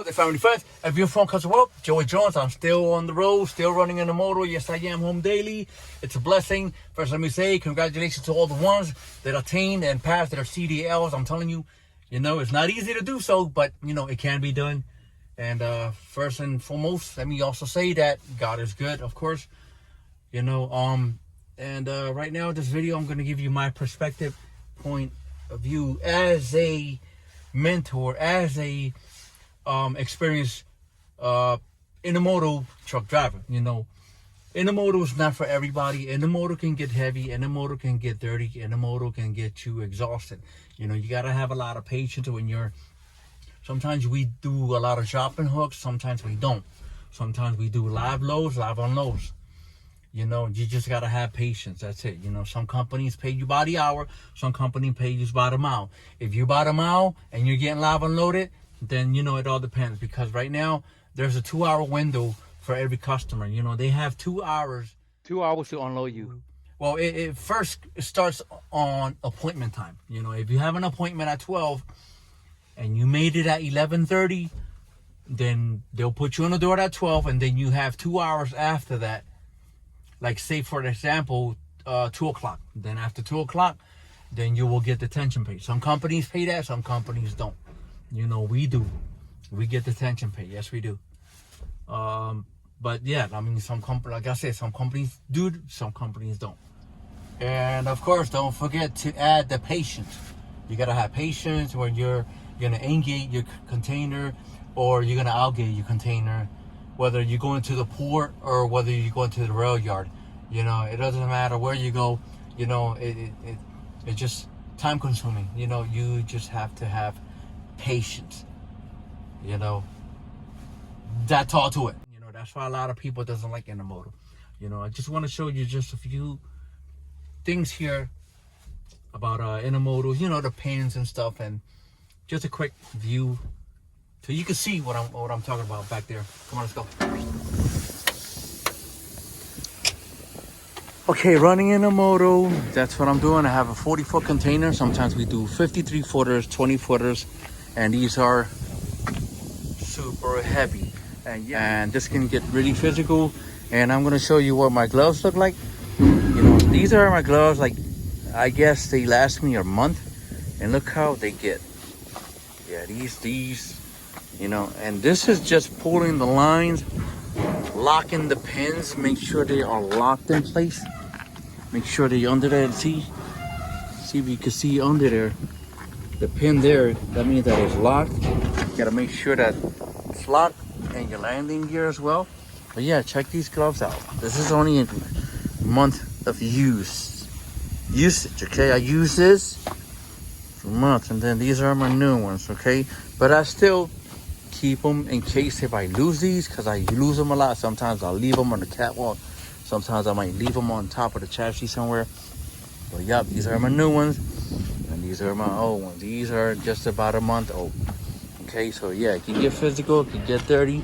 the family friends. If you're from across the world, JoeyDrones. I'm still on the road, still running Intermodal. Yes, I am home daily. It's a blessing. First, let me say congratulations to all the ones that attained and passed their CDLs. I'm telling you, it's not easy to do so, but, it can be done. And first and foremost, let me also say that God is good, of course. Right now, this video, I'm going to give you my perspective, point of view as a mentor, as a experienced intermodal truck driver. Intermodal is not for everybody. Intermodal can get heavy. Intermodal can get dirty. Intermodal can get you exhausted. You gotta have a lot of patience when sometimes we do a lot of shopping hooks. Sometimes we don't. Sometimes we do live loads, live unloads. You just gotta have patience. That's it. Some companies pay you by the hour. Some companies pay you by the mile. If you're by the mile and you're getting live unloaded, then it all depends. Because right now there's a 2-hour window for every customer. They have 2 hours. 2 hours to unload you. Well, it starts on appointment time. If you have an appointment at 12 and you made it at 11:30, then they'll put you on the door at 12, and then you have 2 hours after that. Like, say, for example, 2 o'clock. Then after 2 o'clock, then you will get detention pay. Some companies pay that, some companies don't. We do. We get detention pay. Yes, we do. But yeah, some companies, like I said, some companies do, some companies don't. And of course, don't forget to add the patience. You gotta have patience when you're gonna in-gate your container or you're gonna out-gate your container. Whether you're going to the port or whether you're going to the rail yard, it doesn't matter where you go. It's just time consuming. You just have to have patience. That's all to it. That's why a lot of people doesn't like Intermodal. I just want to show you just a few things here about Intermodal. The pins and stuff, and just a quick view. So you can see what I'm talking about back there. Come on, let's go. Okay, running Intermodal, that's what I'm doing. I have a 40-foot container. Sometimes we do 53-footers, 20-footers, and these are super heavy. And this can get really physical. And I'm gonna show you what my gloves look like. These are my gloves. Like, I guess they last me a month. And look how they get. Yeah, these. And this is just pulling the lines, locking the pins, make sure they are locked in place. Make sure they're under there. See if you can see under there, the pin there, that means that it's locked. You gotta make sure that it's locked, and your landing gear as well. But yeah, check these gloves out. This is only a month of usage, okay? I use this for months, and then these are my new ones, okay? But I still keep them in case if I lose these, because I lose them a lot. Sometimes I'll leave them on the catwalk. Sometimes I might leave them on top of the chassis somewhere. But yep, these are my new ones, and these are my old ones. These are just about a month old. Okay, so yeah, it can get physical, it can get dirty,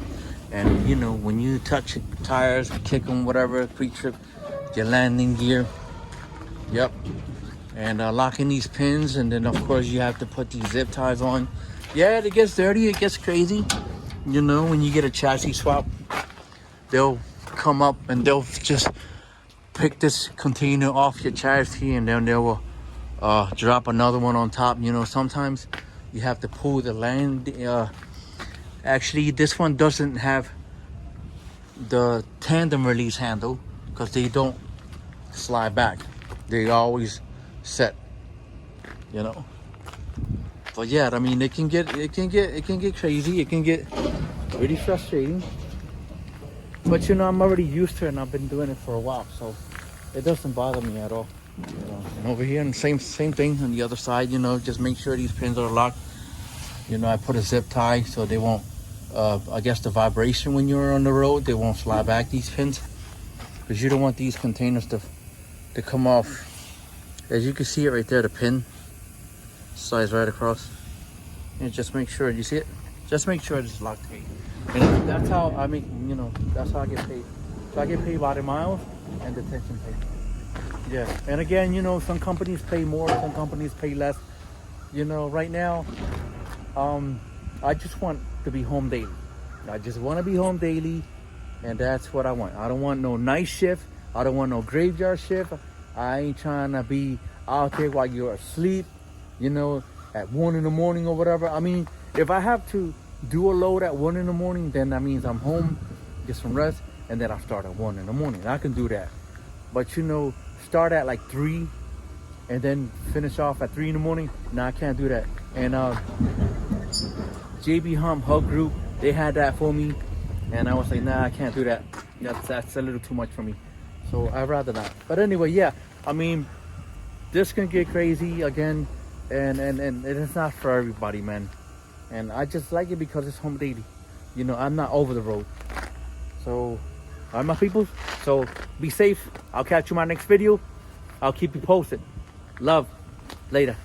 and when you touch tires, kick them, whatever, pre-trip, your landing gear. Yep, and locking these pins, and then of course you have to put these zip ties on. Yeah, it gets dirty, it gets crazy. When you get a chassis swap, they'll come up and they'll just pick this container off your chassis, and then they will drop another one on top. Sometimes you have to pull the actually, this one doesn't have the tandem release handle because they don't slide back. They always set, But yeah, it can get crazy. It can get really frustrating. But I'm already used to it, and I've been doing it for a while, so it doesn't bother me at all. And over here, and same thing on the other side. Just make sure these pins are locked. I put a zip tie so they won't. I guess the vibration when you're on the road, they won't slide back, these pins, because you don't want these containers to come off. As you can see it right there, the pin slides right across. And just make sure you see it. Just make sure it's locked. And that's how I make. That's how I get paid. So I get paid by the miles and detention pay. Yeah. And again, some companies pay more, some companies pay less. Right now, I just want to be home daily. I just want to be home daily, and that's what I want. I don't want no night shift. I don't want no graveyard shift. I ain't trying to be out there while you're asleep, you know, at 1 in the morning or whatever. I mean, if I have to do a load at 1 in the morning, then that means I'm home, get some rest, and then I start at 1 in the morning. I can do that. But, you know, start at like 3 and then finish off at 3 in the morning. No, I can't do that. And JB Hump Hug Group, they had that for me. And I was like, nah, I can't do that. That's a little too much for me. So I'd rather not. But anyway, yeah, I mean, this can get crazy again. And it's not for everybody, man. And I just like it because it's home daily. You know, I'm not over the road. So, all right, my people. So, be safe. I'll catch you in my next video. I'll keep you posted. Love. Later.